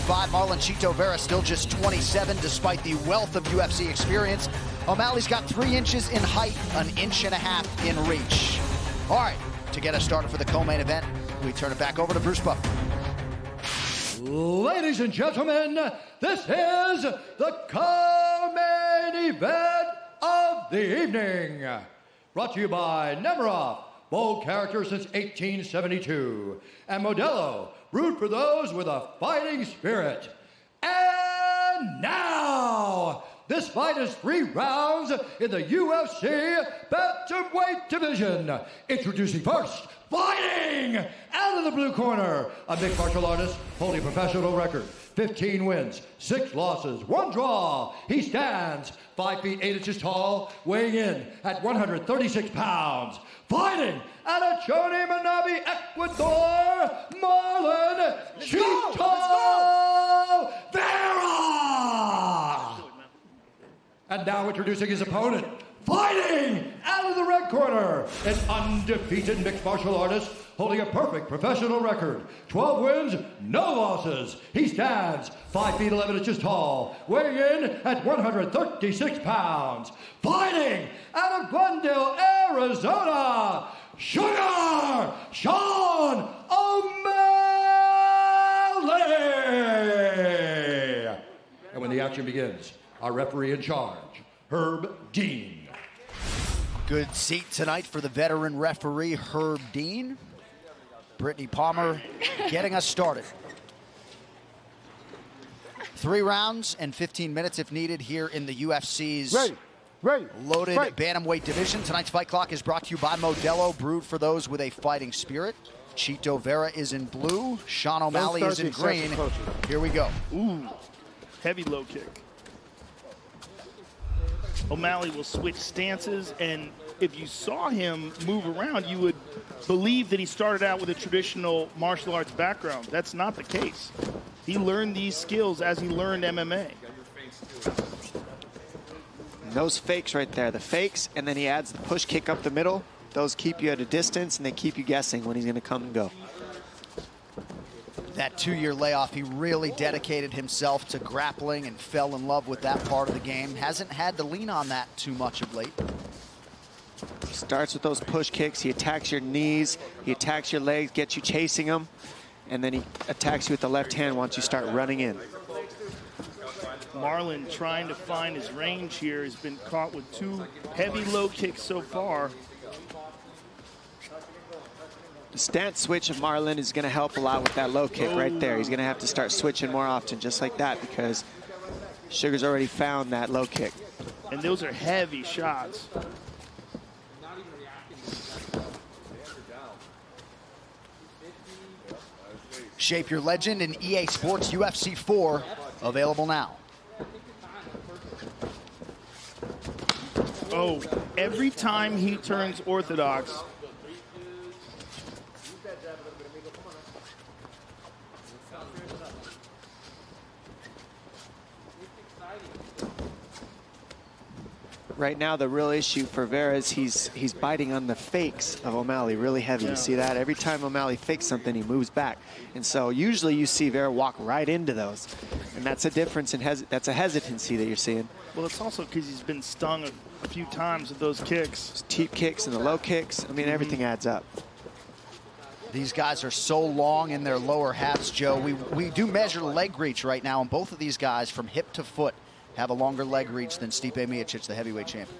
35. Marlon Chito Vera still just 27, despite the wealth of UFC experience. O'Malley's got 3 inches in height, 1.5 inches in reach. All right, to get us started for the co-main event, we turn it back over to Bruce Buffer. Ladies and gentlemen, this is the co-main event of the evening. Brought to you by Nemiroff, bold character since 1872. And Modelo, brewed for those with a fighting spirit. And now, this fight is 3 rounds in the UFC bantamweight division. Introducing first, fighting out of the blue corner, a mixed martial artist holding a professional record. 15 wins, 6 losses, 1 draw. He stands 5 feet 8 inches tall, weighing in at 136 pounds. Fighting out of Choni Manabi, Ecuador, Marlon Chito Vera. And now introducing his opponent, fighting out of the red corner, an undefeated mixed martial artist holding a perfect professional record. 12 wins, no losses. He stands 5 feet 11 inches tall, weighing in at 136 pounds. Fighting out of Glendale, Arizona, Sugar Sean O'Malley. And when the action begins, our referee in charge, Herb Dean. Good seat tonight for the veteran referee, Herb Dean. Brittany Palmer getting us started. 3 rounds and 15 minutes if needed here in the UFC's loaded bantamweight division. Tonight's fight clock is brought to you by Modelo, brewed for those with a fighting spirit. Chito Vera is in blue. Sean O'Malley is in green. Here we go. Ooh, heavy low kick. O'Malley will switch stances, and if you saw him move around, you would believe that he started out with a traditional martial arts background. That's not the case. He learned these skills as he learned MMA. And those fakes right there, the fakes, and then he adds the push kick up the middle. Those keep you at a distance, and they keep you guessing when he's going to come and go. That 2-year layoff, he really dedicated himself to grappling and fell in love with that part of the game. Hasn't had to lean on that too much of late. Starts with those push kicks. He attacks your knees. He attacks your legs, gets you chasing him. And then he attacks you with the left hand once you start running in. Marlon trying to find his range here has been caught with 2 heavy low kicks so far. The stance switch of Marlon is going to help a lot with that low kick right there. He's going to have to start switching more often just like that because Sugar's already found that low kick. And those are heavy shots. Shape Your Legend in EA Sports UFC 4, available now. Oh, every time he turns orthodox, right now, the real issue for Vera is he's biting on the fakes of O'Malley really heavy. You see that? Every time O'Malley fakes something, he moves back. And so usually you see Vera walk right into those. And that's a difference, that's a hesitancy that you're seeing. Well, it's also because he's been stung a few times with those kicks. Those teep kicks and the low kicks. I mean, everything adds up. These guys are so long in their lower halves, Joe. We do measure leg reach right now, and both of these guys from hip to foot have a longer leg reach than Stipe Miocic, the heavyweight champion.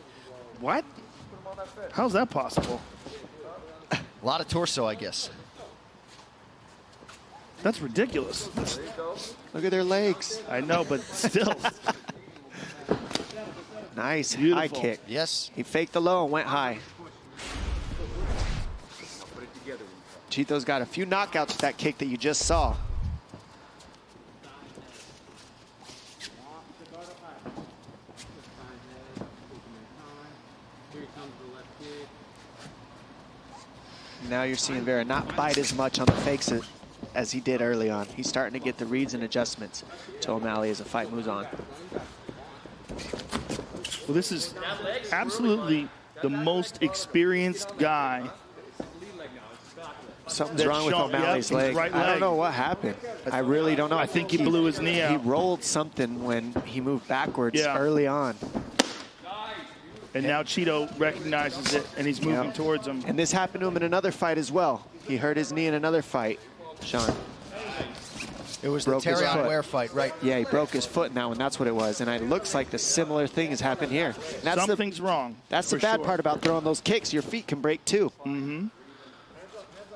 What? How's that possible? A lot of torso, I guess. That's ridiculous. Look at their legs. I know, but still. Nice Beautiful. high kick. Yes. He faked the low and went high. Chito's got a few knockouts with that kick that you just saw. Now you're seeing Vera not bite as much on the fakes as he did early on. He's starting to get the reads and adjustments to O'Malley as the fight moves on. Well, this is absolutely the most experienced guy Something's wrong with O'Malley's leg. Right I don't know what happened. I really don't know. I think he blew his knee out. He rolled something when he moved backwards early on. And now Cheeto recognizes it, and he's moving towards him. And this happened to him in another fight as well. He hurt his knee in another fight, Sean. It was the Terry on Ware fight, right? Yeah, he broke his foot in that one. That's what it was. And it looks like the similar thing has happened here. Something's wrong. That's the bad part about throwing those kicks. Your feet can break too. Mm-hmm.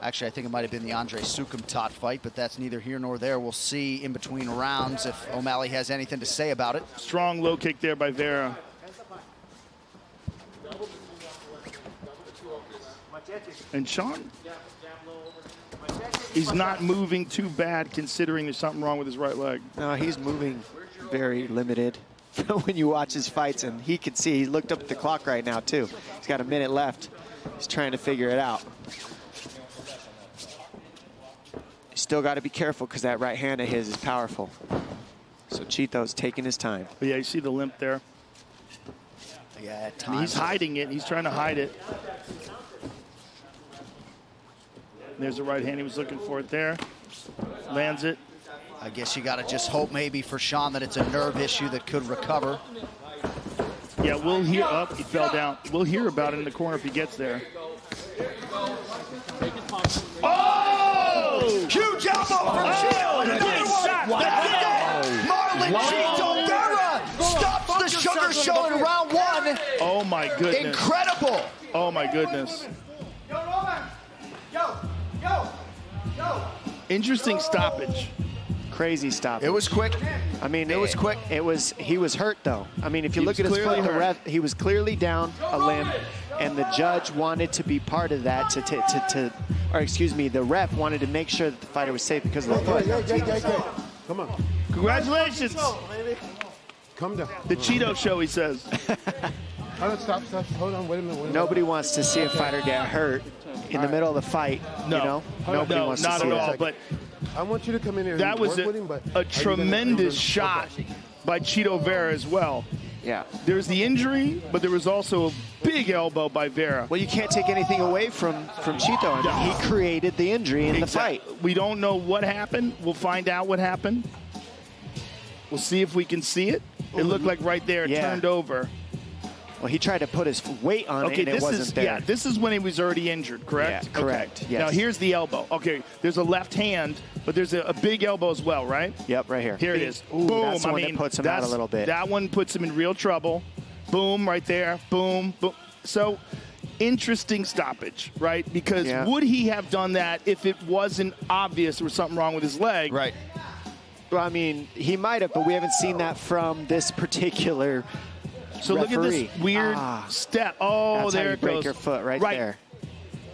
Actually, I think it might have been the Andre Sukumtot fight, but that's neither here nor there. We'll see in between rounds if O'Malley has anything to say about it. Strong low kick there by Vera. And Sean, he's not moving too bad considering there's something wrong with his right leg. No, he's moving very limited when you watch his fights, and he can see, he looked up at the clock right now too. He's got a minute left. He's trying to figure it out. You still got to be careful because that right hand of his is powerful. So Cheeto's taking his time. But yeah, you see the limp there. Yeah, at times. He's hiding it. He's trying to hide it. There's the right hand. He was looking for it there. Lands it. I guess you got to just hope maybe for Sean that it's a nerve issue that could recover. Yeah, we'll hear up. He fell down. We'll hear about it in the corner if he gets there. Oh! Huge elbow from Cheeto. Big shot. Marlon Cheeto Vera stops the Sugar Show in round one. Oh my goodness. Incredible. Oh my goodness. Interesting stoppage. Crazy stoppage. It was quick. I mean, it was quick. He was hurt though. I mean, if you look at his foot, the ref, he was clearly down a limb, and the judge wanted to be part of that or excuse me, the ref wanted to make sure that the fighter was safe because of the foot. Come on. Congratulations. Come down. The Cheeto Show, he says. Stop. Hold on. Wait a minute. Nobody wants to see a fighter get hurt in the middle of the fight. No. You know? Nobody wants to see not at that. all. But I want you to come in here. That was a tremendous shot by Cheeto Vera as well. Yeah. There was the injury, but there was also a big elbow by Vera. Well, you can't take anything away from Cheeto. I mean, he created the injury in the fight. We don't know what happened. We'll find out what happened. We'll see if we can see it. It looked like right there it turned over. Well, he tried to put his weight on it, and it wasn't there. Yeah, this is when he was already injured, correct? Yeah, correct. Okay. Yes. Now, here's the elbow. Okay, there's a left hand, but there's a big elbow as well, right? Yep, right here. Here it is. Ooh, Boom. that's the one that puts him out a little bit. That one puts him in real trouble. Boom, right there. Boom, boom. So, interesting stoppage, right? Because would he have done that if it wasn't obvious there was something wrong with his leg? Right. Well, I mean, he might have, but we haven't seen that from this particular So referee. Look at this weird step. Oh, that's there how you it break goes. your foot right there.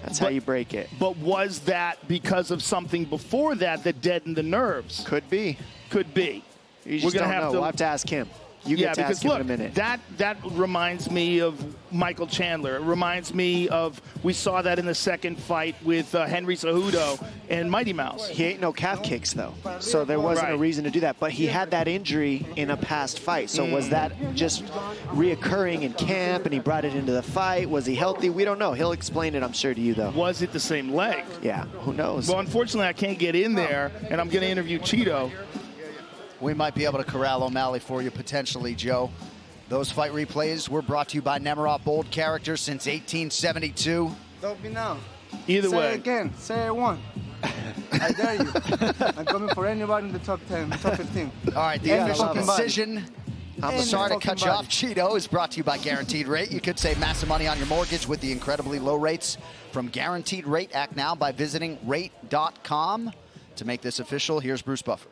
That's how you break it. But was that because of something before that deadened the nerves? Could be. Could be. You just don't know. We'll have to ask him. You get to ask him in a minute. That reminds me of Michael Chandler. It reminds me of, we saw that in the second fight with Henry Cejudo and Mighty Mouse. He ain't no calf kicks, though. So there wasn't a reason to do that. But he had that injury in a past fight. So was that just reoccurring in camp and he brought it into the fight? Was he healthy? We don't know. He'll explain it, I'm sure, to you, though. Was it the same leg? Yeah, who knows? Well, unfortunately, I can't get in there, and I'm going to interview Cheeto. We might be able to corral O'Malley for you potentially, Joe. Those fight replays were brought to you by Nemiroff, bold character since 1872. Don't be now. Either way. Say it again. Say it one. I dare you. I'm coming for anybody in the top 10, top 15. All right, the official decision. I'm sorry to cut you off. Cheeto is brought to you by Guaranteed Rate. You could save massive money on your mortgage with the incredibly low rates from Guaranteed Rate. Act now by visiting rate.com. To make this official, here's Bruce Buffer.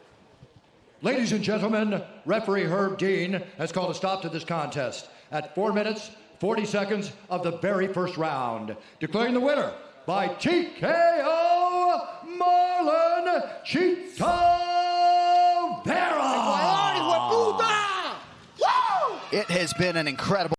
Ladies and gentlemen, referee Herb Dean has called a stop to this contest at 4 minutes, 40 seconds of the very first round, declaring the winner by TKO, Marlon Cheeto Vera. It has been an incredible